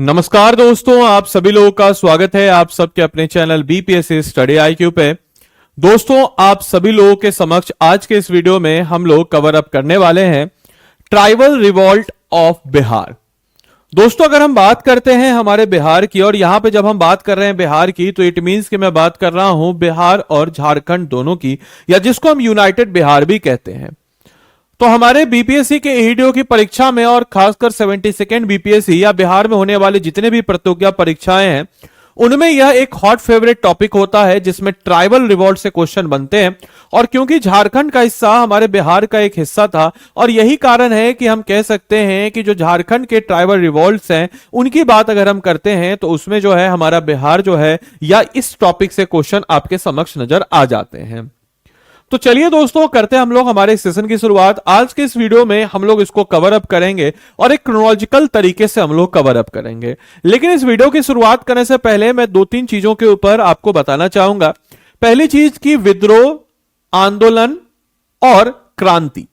नमस्कार दोस्तों, आप सभी लोगों का स्वागत है आप सबके अपने चैनल बीपीएससी स्टडी आईक्यू पे। दोस्तों, आप सभी लोगों के समक्ष आज के इस वीडियो में हम लोग कवर अप करने वाले हैं ट्राइबल रिवॉल्ट ऑफ बिहार। दोस्तों, अगर हम बात करते हैं हमारे बिहार की, और यहां पे जब हम बात कर रहे हैं बिहार की तो इट मींस कि मैं बात कर रहा हूं बिहार और झारखंड दोनों की, या जिसको हम यूनाइटेड बिहार भी कहते हैं। तो हमारे बीपीएससी के ईडीओ की परीक्षा में, और खासकर 72nd बीपीएससी या बिहार में होने वाले जितने भी प्रतियोगिता परीक्षाएं हैं उनमें यह एक हॉट फेवरेट टॉपिक होता है जिसमें ट्राइबल रिवॉल्ट से क्वेश्चन बनते हैं। और क्योंकि झारखंड का हिस्सा हमारे बिहार का एक हिस्सा था, और यही कारण है कि हम कह सकते हैं कि जो झारखंड के ट्राइबल रिवॉल्ट्स हैं उनकी बात अगर हम करते हैं तो उसमें जो है हमारा बिहार जो है या इस टॉपिक से क्वेश्चन आपके समक्ष नजर आ जाते हैं। तो चलिए दोस्तों, करते हैं हम लोग हमारे सेशन की शुरुआत। आज के इस वीडियो में हम लोग इसको कवर अप करेंगे और एक क्रोनोलॉजिकल तरीके से हम लोग कवर अप करेंगे। लेकिन इस वीडियो की शुरुआत करने से पहले मैं दो तीन चीजों के ऊपर आपको बताना चाहूंगा। पहली चीज की विद्रोह, आंदोलन और क्रांति,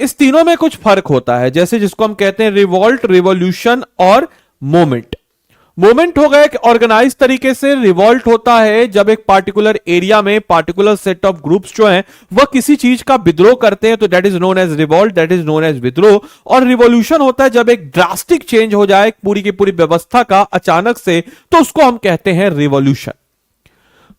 इस तीनों में कुछ फर्क होता है। जैसे जिसको हम कहते हैं रिवॉल्ट, रिवॉल्यूशन और मोमेंट। मोमेंट हो गया कि ऑर्गेनाइज तरीके से, रिवॉल्ट होता है जब एक पार्टिकुलर एरिया में पार्टिकुलर सेट ऑफ ग्रुप्स जो हैं वह किसी चीज का विद्रोह करते हैं, तो that is known as revolt, that is known as विद्रोह। और रिवॉल्यूशन होता है जब एक ड्रास्टिक चेंज हो जाए पूरी की पूरी व्यवस्था का अचानक से, तो उसको हम कहते हैं रिवॉल्यूशन।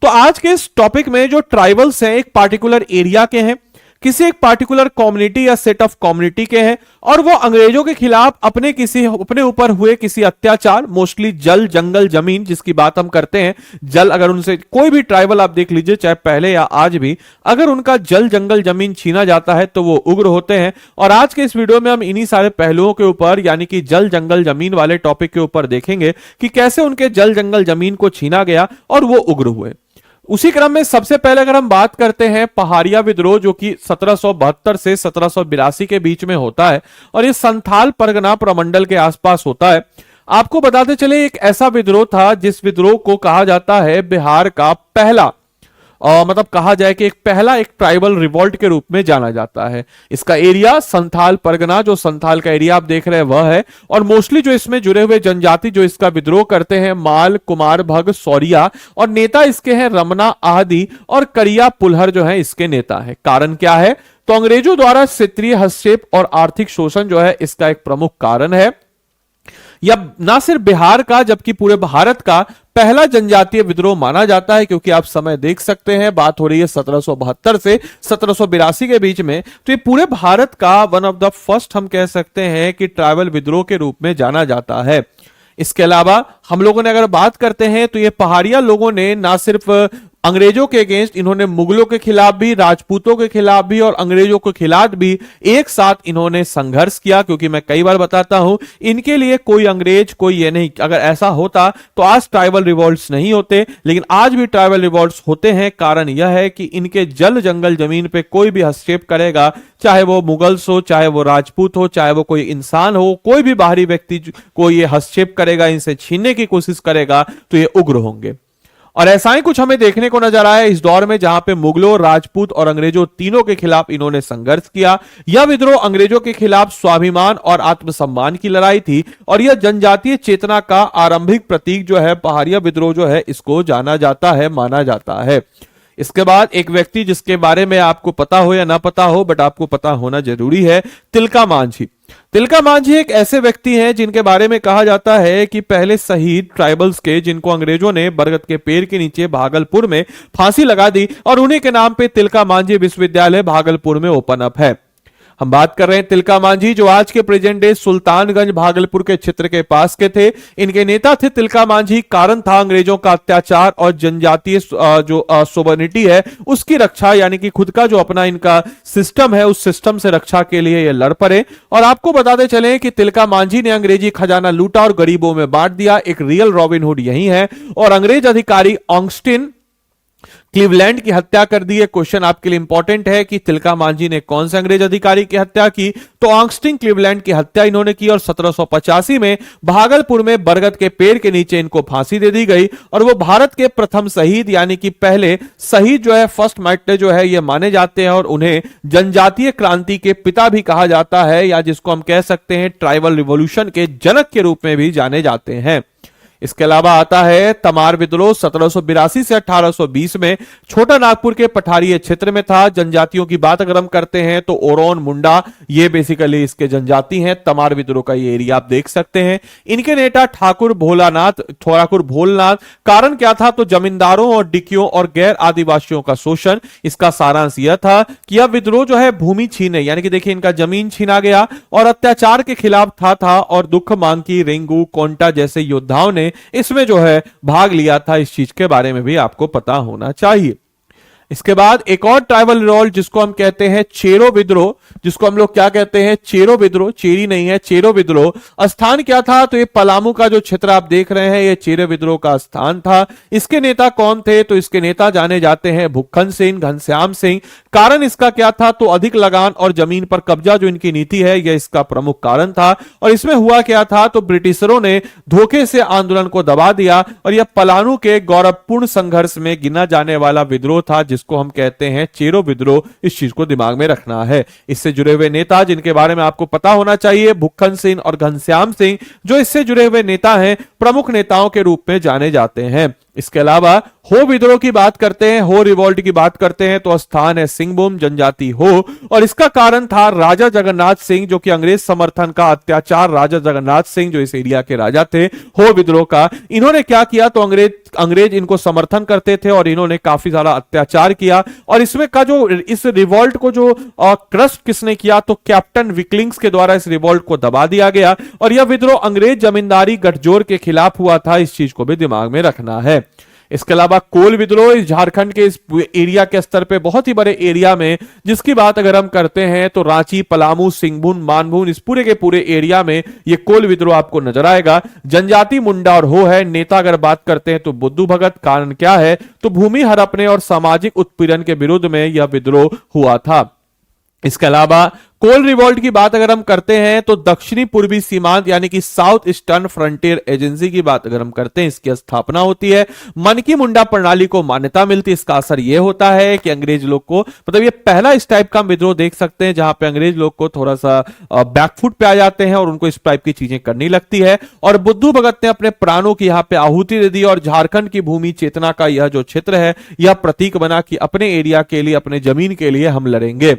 तो आज के इस टॉपिक में जो ट्राइबल्स हैं एक पार्टिकुलर एरिया के हैं, किसी एक पार्टिकुलर कम्युनिटी या सेट ऑफ कम्युनिटी के हैं, और वो अंग्रेजों के खिलाफ अपने ऊपर हुए किसी अत्याचार, मोस्टली जल, जंगल, जमीन जिसकी बात हम करते हैं। जल, अगर उनसे कोई भी ट्राइबल आप देख लीजिए, चाहे पहले या आज भी, अगर उनका जल, जंगल, जमीन छीना जाता है तो वो उग्र होते हैं। और आज के इस वीडियो में हम इन्हीं सारे पहलुओं के ऊपर, यानी कि जल, जंगल, जमीन वाले टॉपिक के ऊपर देखेंगे कि कैसे उनके जल, जंगल, जमीन को छीना गया और वो उग्र हुए। उसी क्रम में सबसे पहले अगर हम बात करते हैं पहाड़िया विद्रोह, जो कि 1772 से 1782 के बीच में होता है, और ये संथाल परगना प्रमंडल के आसपास होता है। आपको बताते चले एक ऐसा विद्रोह था जिस विद्रोह को कहा जाता है बिहार का पहला, मतलब कहा जाए कि एक ट्राइबल रिवॉल्ट के रूप में जाना जाता है। इसका एरिया संथाल परगना, जो संथाल का एरिया आप देख रहे हैं वह है। और मोस्टली जो इसमें जुड़े हुए जनजाति जो इसका विद्रोह करते हैं, माल, कुमार, भग, सौरिया, और नेता इसके हैं रमना, आहदी और करिया पुलहर जो है इसके नेता है। कारण क्या है? तो अंग्रेजों द्वारा क्षेत्रीय हस्तक्षेप और आर्थिक शोषण जो है इसका एक प्रमुख कारण है। या ना सिर्फ बिहार का, जबकि पूरे भारत का पहला जनजातीय विद्रोह माना जाता है, क्योंकि आप समय देख सकते हैं बात हो रही है 1772 से 1782 के बीच में। तो ये पूरे भारत का वन ऑफ द फर्स्ट हम कह सकते हैं कि ट्राइबल विद्रोह के रूप में जाना जाता है। इसके अलावा हम लोगों ने अगर बात करते हैं तो ये पहाड़िया लोगों ने ना सिर्फ अंग्रेजों के अगेंस्ट, इन्होंने मुगलों के खिलाफ भी, राजपूतों के खिलाफ भी और अंग्रेजों के खिलाफ भी एक साथ इन्होंने संघर्ष किया। क्योंकि मैं कई बार बताता हूं, इनके लिए कोई अंग्रेज, कोई ये नहीं, अगर ऐसा होता तो आज ट्राइबल रिवॉल्ट्स नहीं होते, लेकिन आज भी ट्राइबल रिवॉल्ट्स होते हैं। कारण यह है कि इनके जल, जंगल, जमीन पे कोई भी हस्तक्षेप करेगा, चाहे वो मुगल्स हो, चाहे वो राजपूत हो, चाहे वो कोई इंसान हो, कोई भी बाहरी व्यक्ति को ये हस्तक्षेप करेगा, इनसे छीनने की कोशिश करेगा, तो ये उग्र होंगे। और ऐसा ही कुछ हमें देखने को नजर आया इस दौर में, जहां पे मुगलों, राजपूत और अंग्रेजों तीनों के खिलाफ इन्होंने संघर्ष किया। यह विद्रोह अंग्रेजों के खिलाफ स्वाभिमान और आत्मसम्मान की लड़ाई थी, और यह जनजातीय चेतना का आरंभिक प्रतीक जो है पहाड़िया विद्रोह जो है इसको जाना जाता है, माना जाता है। इसके बाद एक व्यक्ति जिसके बारे में आपको पता हो या ना पता हो, बट आपको पता होना जरूरी है, तिलका मांझी। तिलका मांझी एक ऐसे व्यक्ति हैं जिनके बारे में कहा जाता है कि पहले शहीद ट्राइबल्स के, जिनको अंग्रेजों ने बरगद के पेड़ के नीचे भागलपुर में फांसी लगा दी, और उन्हीं के नाम पे तिलका मांझी विश्वविद्यालय भागलपुर में ओपन अप है। हम बात कर रहे हैं तिलका मांझी, जो आज के प्रेजेंट डे सुल्तानगंज भागलपुर के क्षेत्र के पास के थे। इनके नेता थे तिलका मांझी। कारण था अंग्रेजों का अत्याचार और जनजातीय जो सोवरेनिटी है उसकी रक्षा, यानी कि खुद का जो अपना इनका सिस्टम है उस सिस्टम से रक्षा के लिए ये लड़ पड़े। और आपको बताते चले कि तिलका मांझी ने अंग्रेजी खजाना लूटा और गरीबों में बांट दिया। एक रियल रॉबिन हुड यही है। और अंग्रेज अधिकारी ऑगस्टिन क्लीवलैंड की हत्या कर दी है। क्वेश्चन आपके लिए इंपॉर्टेंट है कि तिलका मांझी ने कौन से अंग्रेज अधिकारी की हत्या की, तो ऑगस्टिन क्लीवलैंड की हत्या इन्होंने की और 1785 में भागलपुर में बरगद के पेड़ के नीचे इनको फांसी दे दी गई और वो भारत के प्रथम शहीद यानी कि पहले शहीद जो है, फर्स्ट मार्टिर जो है ये माने जाते हैं और उन्हें जनजातीय क्रांति के पिता भी कहा जाता है, या जिसको हम कह सकते हैं ट्राइबल रिवॉल्यूशन के जनक के रूप में भी जाने जाते हैं। इसके अलावा आता है तमार विद्रोह 1782 से 1820 में छोटा नागपुर के पठारी क्षेत्र में था। जनजातियों की बात अगर हम करते हैं तो ओरोन, मुंडा ये बेसिकली इसके जनजाति हैं। तमार विद्रोह का ये एरिया आप देख सकते हैं। इनके नेता ठाकुर भोलनाथ। कारण क्या था, तो जमींदारों और डिकियों और गैर आदिवासियों का शोषण। इसका सारांश यह था कि यह विद्रोह जो है भूमि छीने यानी कि देखिए इनका जमीन छीना गया और अत्याचार के खिलाफ था और दुख मांकी, रिंगू, कोंटा जैसे योद्धाओं ने इसमें जो है भाग लिया था। इस चीज के बारे में भी आपको पता होना चाहिए। इसके बाद एक और ट्राइबल रिवॉल्ट जिसको हम कहते हैं चेरो विद्रोह, जिसको हम लोग क्या कहते हैं, चेरो विद्रोह, चेरी नहीं है, चेरो विद्रोह। स्थान क्या था, तो ये पलामू का जो क्षेत्र आप देख रहे हैं ये चेरो विद्रोह का स्थान था। इसके नेता कौन थे, तो इसके नेता जाने जाते हैं भुक्खन सिंह, घनश्याम सिंह। कारण इसका क्या था, तो अधिक लगान और जमीन पर कब्जा जो इनकी नीति है यह इसका प्रमुख कारण था। और इसमें हुआ क्या था, तो ब्रिटिशरों ने धोखे से आंदोलन को दबा दिया और यह पलामू के गौरवपूर्ण संघर्ष में गिना जाने वाला विद्रोह था जिसको हम कहते हैं चेरो विद्रोह। इस चीज को दिमाग में रखना है। इससे जुड़े हुए नेता जिनके बारे में आपको पता होना चाहिए, भुक्खन सिंह और घनश्याम सिंह, जो इससे जुड़े हुए नेता हैं, प्रमुख नेताओं के रूप में जाने जाते हैं। इसके अलावा हो विद्रोह की बात करते हैं, हो रिवॉल्ट की बात करते हैं तो स्थान है सिंहभूम, जनजाति हो। और इसका कारण था राजा जगन्नाथ सिंह, जो कि अंग्रेज समर्थन का अत्याचार। राजा जगन्नाथ सिंह जो इस एरिया के राजा थे हो विद्रोह का, इन्होंने क्या किया, तो अंग्रेज इनको समर्थन करते थे और इन्होंने काफी सारा अत्याचार किया। और इसमें का जो इस रिवॉल्ट को जो क्रश किसने किया, तो कैप्टन विकलिंग्स के द्वारा इस रिवॉल्ट को दबा दिया गया और यह विद्रोह अंग्रेज जमींदारी गठजोड़ के खिलाफ हुआ था। इस चीज को भी दिमाग में रखना है। इसके अलावा कोल विद्रोह इस झारखंड के इस एरिया के स्तर पे बहुत ही बड़े एरिया में, जिसकी बात अगर हम करते हैं तो रांची, पलामू, सिंहभूम, मानभूम, इस पूरे के पूरे एरिया में ये कोल विद्रोह आपको नजर आएगा। जनजाति मुंडा और हो है। नेता अगर बात करते हैं तो बुद्धू भगत। कारण क्या है, तो भूमि हड़पने और सामाजिक उत्पीड़न के विरुद्ध में यह विद्रोह हुआ था। इसके अलावा कोल रिवॉल्ट की बात अगर हम करते हैं तो दक्षिणी पूर्वी सीमांत यानी कि साउथ ईस्टर्न फ्रंटियर एजेंसी की बात अगर हम करते हैं, इसकी स्थापना होती है। मनकी मुंडा प्रणाली को मान्यता मिलती है। इसका असर यह होता है कि अंग्रेज लोग को, मतलब ये पहला इस टाइप का विद्रोह देख सकते हैं जहां पे अंग्रेज लोग को थोड़ा सा बैकफुट पे आ जाते हैं और उनको इस टाइप की चीजें करनी लगती है। और बुद्धू भगत ने अपने प्राणों की यहां पे आहुति दे दी और झारखंड की भूमि चेतना का यह जो क्षेत्र है यह प्रतीक बना कि अपने एरिया के लिए, अपने जमीन के लिए हम लड़ेंगे।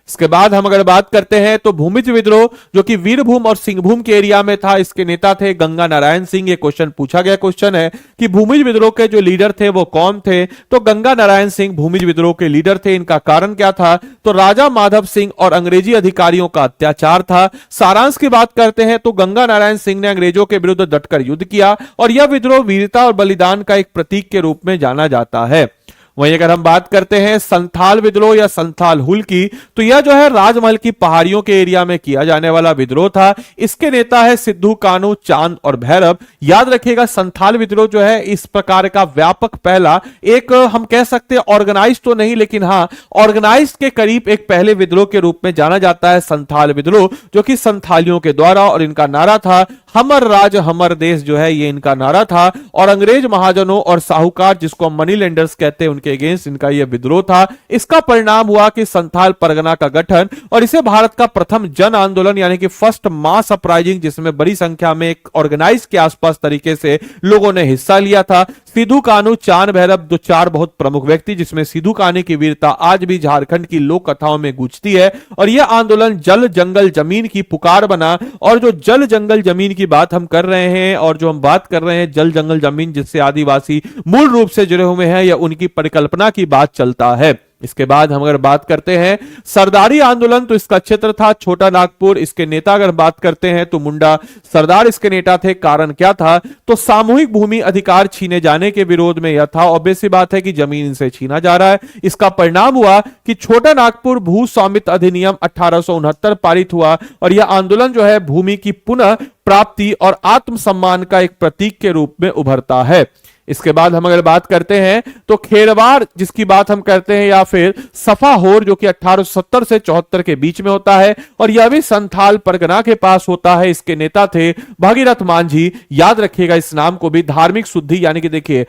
इसके बाद हम अगर बात करते हैं तो भूमिज विद्रोह जो कि वीरभूम और सिंहभूम के एरिया में था, इसके नेता थे गंगा नारायण सिंह। ये क्वेश्चन पूछा गया क्वेश्चन है कि भूमिज विद्रोह के जो लीडर थे वो कौन थे, तो गंगा नारायण सिंह भूमिज विद्रोह के लीडर थे। इनका कारण क्या था, तो राजा माधव सिंह और अंग्रेजी अधिकारियों का अत्याचार था। सारांश की बात करते हैं तो गंगा नारायण सिंह ने अंग्रेजों के विरुद्ध डटकर युद्ध किया और यह विद्रोह वीरता और बलिदान का एक प्रतीक के रूप में जाना जाता है। वहीं अगर हम बात करते हैं संथाल विद्रोह या संथाल हुल की, तो यह जो है राजमहल की पहाड़ियों के एरिया में किया जाने वाला विद्रोह था। इसके नेता है सिद्धू कानू, चांद और भैरव। याद रखिएगा संथाल विद्रोह जो है इस प्रकार का व्यापक पहला एक, हम कह सकते हैं ऑर्गेनाइज तो नहीं लेकिन हाँ ऑर्गेनाइज के करीब एक पहले विद्रोह के रूप में जाना जाता है संथाल विद्रोह, जो कि संथालियों के द्वारा, और इनका नारा था हमर राज हमर देश, जो है ये इनका नारा था। और अंग्रेज महाजनों और साहूकार जिसको हम मनी लेंडर्स कहते हैं उनके अगेंस्ट इनका यह विद्रोह था। इसका परिणाम हुआ कि संथाल परगना का गठन और इसे भारत का प्रथम जन आंदोलन यानी कि फर्स्ट मास अपराइजिंग, जिसमें बड़ी संख्या में एक ऑर्गेनाइज के आसपास तरीके से लोगों ने हिस्सा लिया था। सिद्धू कानू, चांद भैरव, दो चार बहुत प्रमुख व्यक्ति, जिसमें सिद्धू कानू की वीरता आज भी झारखंड की लोक कथाओं में गूंजती है। और यह आंदोलन जल जंगल जमीन की पुकार बना। और जो जल जंगल जमीन की बात हम कर रहे हैं और जो हम बात कर रहे हैं जल जंगल जमीन जिससे आदिवासी मूल रूप से जुड़े हुए हैं या उनकी परिकल्पना की बात चलता है। इसके बाद हम अगर बात करते हैं सरदारी आंदोलन, तो इसका क्षेत्र था छोटा नागपुर। इसके नेता अगर बात करते हैं तो मुंडा सरदार इसके नेता थे। कारण क्या था, तो सामूहिक भूमि अधिकार छीने जाने के विरोध में यह था। ऑब्वियस सी बात है कि जमीन से छीना जा रहा है। इसका परिणाम हुआ कि छोटा नागपुर भू स्वामित्व अधिनियम 1869 पारित हुआ और यह आंदोलन जो है भूमि की पुनः प्राप्ति और आत्मसम्मान का एक प्रतीक के रूप में उभरता है। इसके बाद हम अगर बात करते हैं तो खेरवार जिसकी बात हम करते हैं, या फिर सफाहोर जो कि 1870 से 74 के बीच में होता है, और यह भी संथाल परगना के पास होता है। इसके नेता थे भागीरथ मांझी। याद रखिएगा इस नाम को भी। धार्मिक शुद्धि यानी कि देखिए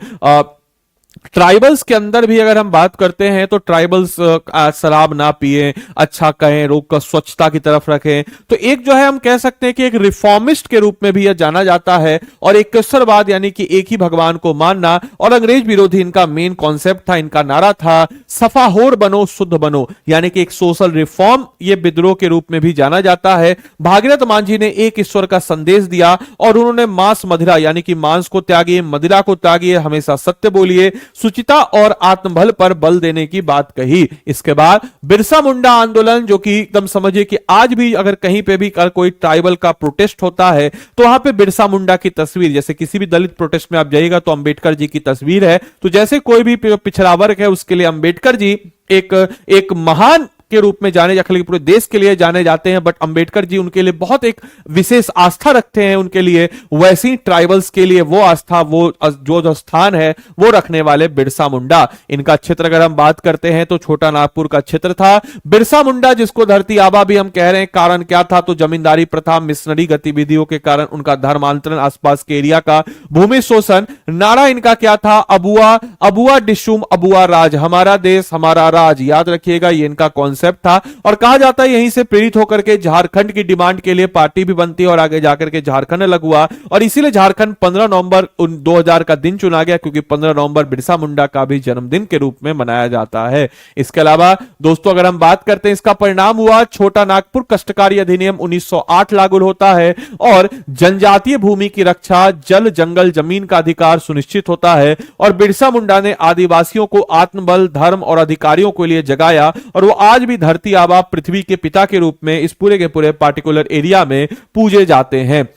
ट्राइबल्स के अंदर भी अगर हम बात करते हैं तो ट्राइबल्स शराब ना पिए, अच्छा कहें, रोग का स्वच्छता की तरफ रखें। तो एक जो है हम कह सकते हैं कि एक रिफॉर्मिस्ट के रूप में भी यह जाना जाता है, और एक केसरवाद यानी कि एक ही भगवान को मानना और अंग्रेज विरोधी इनका मेन कॉन्सेप्ट था। इनका नारा था सफाहोर बनो शुद्ध बनो, यानी कि एक सोशल रिफॉर्म ये विद्रोह के रूप में भी जाना जाता है। भागीरथ मांझी ने एक ईश्वर का संदेश दिया और उन्होंने मांस मदिरा यानी कि मांस को त्यागिए, मदिरा को त्यागिए, हमेशा सत्य बोलिए, सुचिता और आत्मबल पर बल देने की बात कही। इसके बाद बिरसा मुंडा आंदोलन, जो कि एकदम समझिए कि आज भी अगर कहीं पे भी कोई ट्राइबल का प्रोटेस्ट होता है तो वहां पे बिरसा मुंडा की तस्वीर, जैसे किसी भी दलित प्रोटेस्ट में आप जाइएगा तो अंबेडकर जी की तस्वीर है। तो जैसे कोई भी पिछड़ा वर्ग है उसके लिए अंबेडकर जी एक महान के रूप में जाने जाते, पूरे देश के लिए जाने जाते हैं, बट अंबेडकर जी उनके लिए बहुत एक विशेष आस्था रखते हैं उनके लिए। वैसे ही ट्राइबल्स के लिए वो आस्था, वो जो स्थान है वो रखने वाले बिरसा मुंडा। इनका क्षेत्र अगर हम बात करते हैं तो छोटा नागपुर का क्षेत्र था। बिरसा मुंडा जिसको धरती आबा भी हम कह रहे हैं, कारण क्या था? तो जमींदारी प्रथा, मिशनरी गतिविधियों के कारण उनका धर्मांतरण, आसपास के एरिया का भूमि शोषण। नारा इनका क्या था? अबुआ अबुआ डिशुम अबुआ राज, हमारा देश हमारा राज। याद रखिएगा ये इनका कॉन्सेप्ट था। और कहा जाता है यहीं से प्रेरित होकर के झारखंड की डिमांड के लिए पार्टी भी बनती है और आगे जाकर के झारखंड अलग हुआ, और इसीलिए झारखंड 15 नवंबर 2000 का दिन चुना गया, क्योंकि 15 नवंबर बिरसा मुंडा का भी जन्मदिन के रूप में मनाया जाता है। इसके अलावा दोस्तों अगर हम बात करते हैं, इसका परिणाम हुआ छोटा नागपुर कष्टकारी अधिनियम 1908 लागू होता है, और जनजातीय भूमि की रक्षा, जल जंगल जमीन का अधिकार सुनिश्चित होता है। और बिरसा मुंडा ने आदिवासियों को आत्मबल, धर्म और अधिकारियों के लिए जगाया, और वो आज भी धरती आबा, पृथ्वी के पिता के रूप में इस पूरे के पूरे पार्टिकुलर एरिया में पूजे जाते हैं।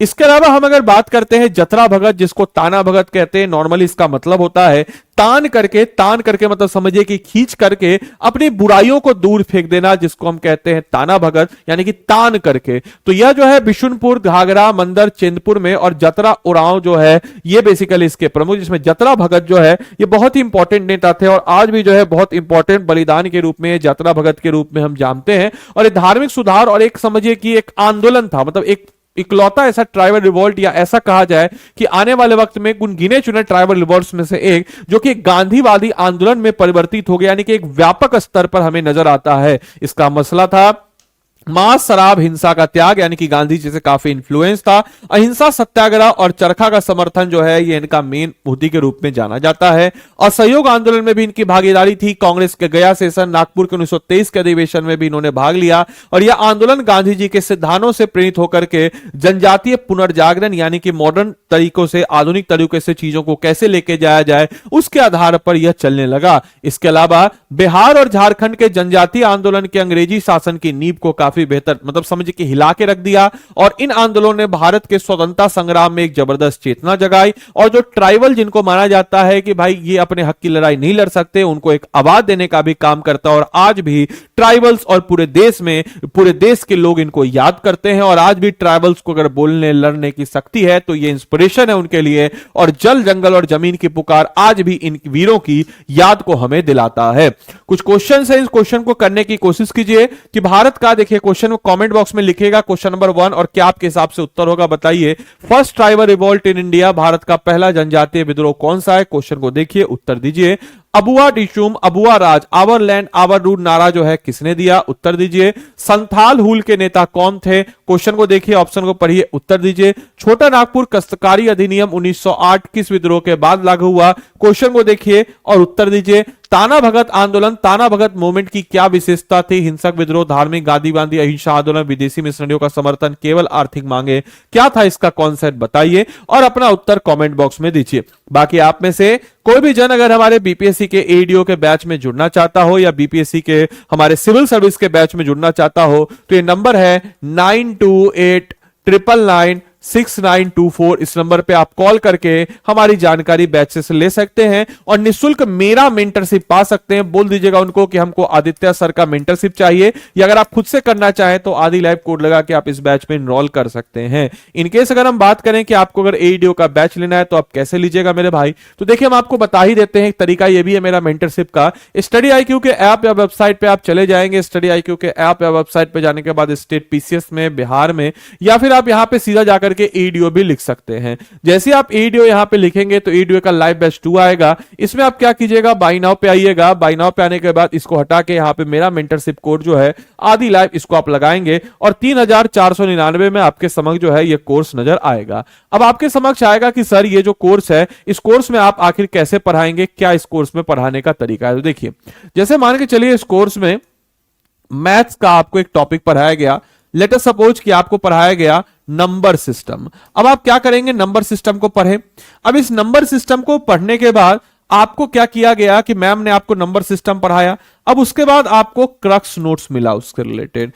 इसके अलावा हम अगर बात करते हैं जतरा भगत, जिसको ताना भगत कहते हैं। नॉर्मली इसका मतलब होता है तान करके मतलब समझिए कि खींच करके अपनी बुराइयों को दूर फेंक देना, जिसको हम कहते हैं ताना भगत, यानी कि तान करके। तो यह जो है बिशुनपुर, घाघरा, मंदर, चेंदपुर में, और जतरा उरांव जो है ये बेसिकली इसके प्रमुख, जिसमें जतरा भगत जो है ये बहुत ही इंपॉर्टेंट नेता थे, और आज भी जो है बहुत इंपॉर्टेंट बलिदान के रूप में जतरा भगत के रूप में हम जानते हैं। और ये धार्मिक सुधार और एक समझिए कि एक आंदोलन था, मतलब एक इकलौता ऐसा ट्राइबल रिवोल्ट, या ऐसा कहा जाए कि आने वाले वक्त में उन गिने चुने ट्राइबल रिवोल्ट्स में से एक, जो कि गांधीवादी आंदोलन में परिवर्तित हो गया, यानी कि एक व्यापक स्तर पर हमें नजर आता है। इसका मसला था मांस, शराब, हिंसा का त्याग, यानी कि गांधी जी से काफी इन्फ्लुएंस था। अहिंसा, सत्याग्रह और चरखा का समर्थन जो है ये इनका मेन मुद्दे के रूप में जाना जाता है। असहयोग आंदोलन में भी इनकी भागीदारी थी। कांग्रेस के गया सेशन, नागपुर के 1923 के अधिवेशन में भी इन्होंने भाग लिया, और यह आंदोलन गांधी जी के सिद्धांतों से प्रेरित होकर के जनजातीय पुनर्जागरण, यानी कि मॉडर्न तरीकों से, आधुनिक तरीके से चीजों को कैसे लेके जाया जाए, उसके आधार पर यह चलने लगा। इसके अलावा बिहार और झारखंड के जनजातीय आंदोलन के अंग्रेजी शासन की नींव को काफी बेहतर मतलब समझिए कि हिला के रख दिया, और इन आंदोलनों ने भारत के स्वतंत्रता संग्राम में एक जबरदस्त चेतना जगाई। और जो ट्राइबल, जिनको माना जाता है कि भाई ये अपने हक की लड़ाई नहीं लड़ सकते, उनको एक आवाज देने का भी काम करता है। और आज भी ट्राइबल्स और पूरे देश के लोग इनको याद करते हैं, और आज भी ट्राइबल्स को अगर बोलने लड़ने की शक्ति है तो ये इंस्पिरेशन है उनके लिए। और जल, जंगल और जमीन की पुकार आज भी इन वीरों की याद को हमें दिलाता है। कुछ क्वेश्चन है, इस क्वेश्चन को करने की कोशिश कीजिए कि भारत का, देखिए क्वेश्चन को कमेंट बॉक्स में लिखिएगा क्वेश्चन नंबर 1, और क्या आपके हिसाब से उत्तर होगा बताइए। First tribal revolt in India, Bharat का पहला जनजातीय विद्रोह कौन सा है? क्वेश्चन को देखिए, उत्तर दीजिए। अबुआ डिशुम अबुआ राज, आवर लैंड आवर रूल नारा जो है किसने दिया? उत्तर दीजिए। संथाल हुल के नेता कौन थे? क्वेश्चन को देखिए, ऑप्शन को पढ़िए, उत्तर दीजिए। छोटा नागपुर कष्टकारी अधिनियम 1908 किस विद्रोह के बाद लागू हुआ? क्वेश्चन को देखिए और उत्तर दीजिए। ताना भगत आंदोलन, ताना भगत मूवमेंट की क्या विशेषता थी? हिंसक विद्रोह, धार्मिक गांधीवादी, अहिंसा आंदोलन, विदेशी मिशनरियों का समर्थन, केवल आर्थिक मांगे, क्या था इसका कॉन्सेप्ट बताइए, और अपना उत्तर कमेंट बॉक्स में दीजिए। बाकी आप में से कोई भी जन अगर हमारे बीपीएससी के एडीओ के बैच में जुड़ना चाहता हो, या बीपीएससी के हमारे सिविल सर्विस के बैच में जुड़ना चाहता हो, तो ये नंबर है 928999 6924 इस नंबर पे आप कॉल करके हमारी जानकारी बैच से ले सकते हैं और निःशुल्क मेरा मेंटरशिप पा सकते हैं। बोल दीजिएगा उनको कि हमको आदित्य सर का मेंटरशिप चाहिए, या अगर आप खुद से करना चाहें तो आदि लाइव कोड लगा के आप इस बैच में इनरोल कर सकते हैं। इनकेस अगर हम बात करें कि आपको अगर एईडीओ का बैच लेना है तो आप कैसे लीजिएगा मेरे भाई, तो देखिए हम आपको बता ही देते हैं। एक तरीका ये भी है मेरा मेंटरशिप का, स्टडी आईक्यू के ऐप या वेबसाइट पे आप चले जाएंगे। स्टडी आईक्यू के ऐप या वेबसाइट पे जाने के बाद स्टेट पीसीएस में, बिहार में, या फिर आप यहां पे सीधा जाकर के एईडीओ भी लिख सकते हैं। जैसे आप एईडीओ यहां पे लिखेंगे तो एईडीओ का लाइव बैच 2 आएगा। इसमें आप क्या कीजिएगा, बाय नाउ पे आइएगा। बाय नाउ पे आने के बाद इसको हटा के यहां पे मेरा मेंटरशिप कोड जो है आदि लाइव, इसको आप लगाएंगे और 3499 में आपके समक्ष जो है ये कोर्स नजर आएगा। अब आपके समक्ष आएगा कि सर ये जो कोर्स है, इस कोर्स में आप आखिर कैसे पढ़ाएंगे, क्या इस कोर्स में पढ़ाने का तरीका है। तो देखिए जैसे मान के चलिए इस कोर्स में मैथ्स का आपको एक टॉपिक पढ़ाया गया। लेट अस सपोज कि आपको पढ़ाया गया नंबर सिस्टम। अब आप क्या करेंगे, नंबर सिस्टम को पढ़े। अब इस नंबर सिस्टम को पढ़ने के बाद आपको क्या किया गया कि मैम ने आपको नंबर सिस्टम पढ़ाया। अब उसके बाद आपको क्रक्स नोट्स मिला उससे related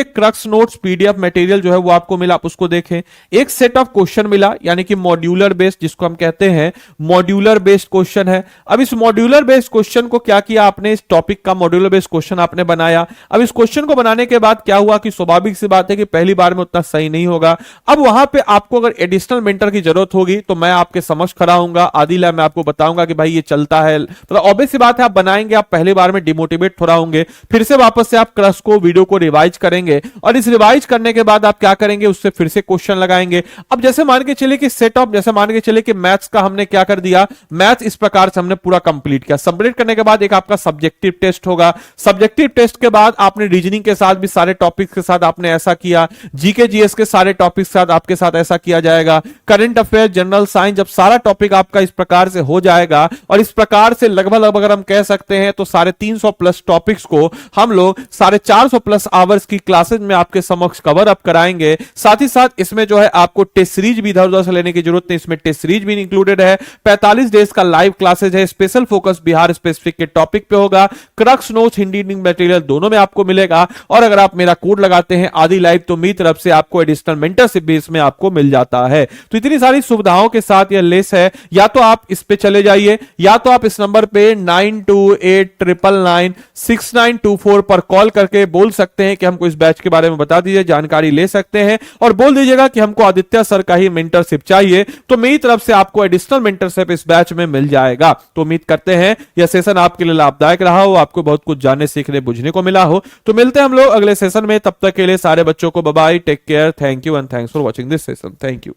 crux notes PDF material जो है वो आपको मिला, आप उसको देखें। एक सेट ऑफ क्वेश्चन मिला, यानी कि मॉड्यूलर बेस्ड, जिसको हम कहते हैं मॉड्यूलर बेस्ड क्वेश्चन है। अब इस मॉड्यूलर बेस्ड क्वेश्चन को क्या किया आपने, इस टॉपिक का मॉड्यूलर बेस्ड क्वेश्चन आपने बनाया। अब इस क्वेश्चन को बनाने के बाद क्या हुआ कि स्वाभाविक सी बात है कि पहली बार में उतना सही नहीं होगा। अब वहां पे आपको अगर एडिशनल मेंटर की जरूरत होगी तो मैं आपके समक्ष खड़ा हूंगा, आदि लाइव मैं आपको बताऊंगा कि भाई ये चलता है। तो ऑब्वियस सी बात है, आप बनाएंगे, आप पहली बार में डिमोटिवेट थोड़ा होंगे, फिर से वापस से आप क्रक्स को, वीडियो को रिवाइज करेंगे और इस रिवाइज करने के बाद आप क्या करेंगे, उससे फिर से क्वेश्चन लगाएंगे। अब जैसे मान के चलिए कि सेट ऑफ, जैसे मान के चलिए कि मैथ्स का हमने क्या कर दिया, मैथ्स इस प्रकार से हमने पूरा कंप्लीट किया। कंप्लीट करने के बाद एक आपका सब्जेक्टिव टेस्ट होगा। सब्जेक्टिव टेस्ट के बाद आपने रीजनिंग के साथ भी सारे टॉपिक्स के साथ आपने ऐसा किया, जीके जीएस के सारे टॉपिक्स के साथ आपके साथ ऐसा किया जाएगा। करंट अफेयर, जनरल साइंस, जब सारा टॉपिक आपका इस प्रकार से हो जाएगा और इस प्रकार से लगभग अगर हम कह सकते हैं तो 350 प्लस टॉपिक्स को हम लोग 450 प्लस आवर्स की क्लासेज में आपके समक्ष कवर अप कराएंगे। साथ ही साथ इसमें जो है आपको टेस्ट सीरीज भी इधर उधर से लेने की जरूरत नहीं, इसमें टेस्ट सीरीज भी इंक्लूडेड है। 45 डेज का लाइव क्लासेज है, स्पेशल फोकस बिहार स्पेसिफिक के टॉपिक पे होगा। Crux notes, Hindi reading material दोनों में आपको मिलेगा। और अगर आप मेरा कोड लगाते हैं आदि लाइव तो मेरी तरफ से आपको एडिशनल मेंटरशिप भी इसमें आपको मिल जाता है। तो इतनी सारी सुविधाओं के साथ यह लेस है। या तो आप इस पे चले जाइए, या तो आप इस नंबर पे 9289996924 पर कॉल करके बोल सकते हैं कि हमको इस बैच के बारे में बता दीजिए, जानकारी ले सकते हैं और बोल दीजिएगा कि हमको आदित्य सर का ही मेंटरशिप चाहिए, तो मेरी तरफ से आपको एडिशनल मेंटरशिप इस बैच में मिल जाएगा। तो उम्मीद करते हैं यह सेशन आपके लिए लाभदायक रहा हो, आपको बहुत कुछ जानने, सीखने, बुझने को मिला हो। तो मिलते हैं हम लोग अगले सेशन में, तब तक के लिए सारे बच्चों को bye bye, take care, thank you and thanks for watching this session. Thank you.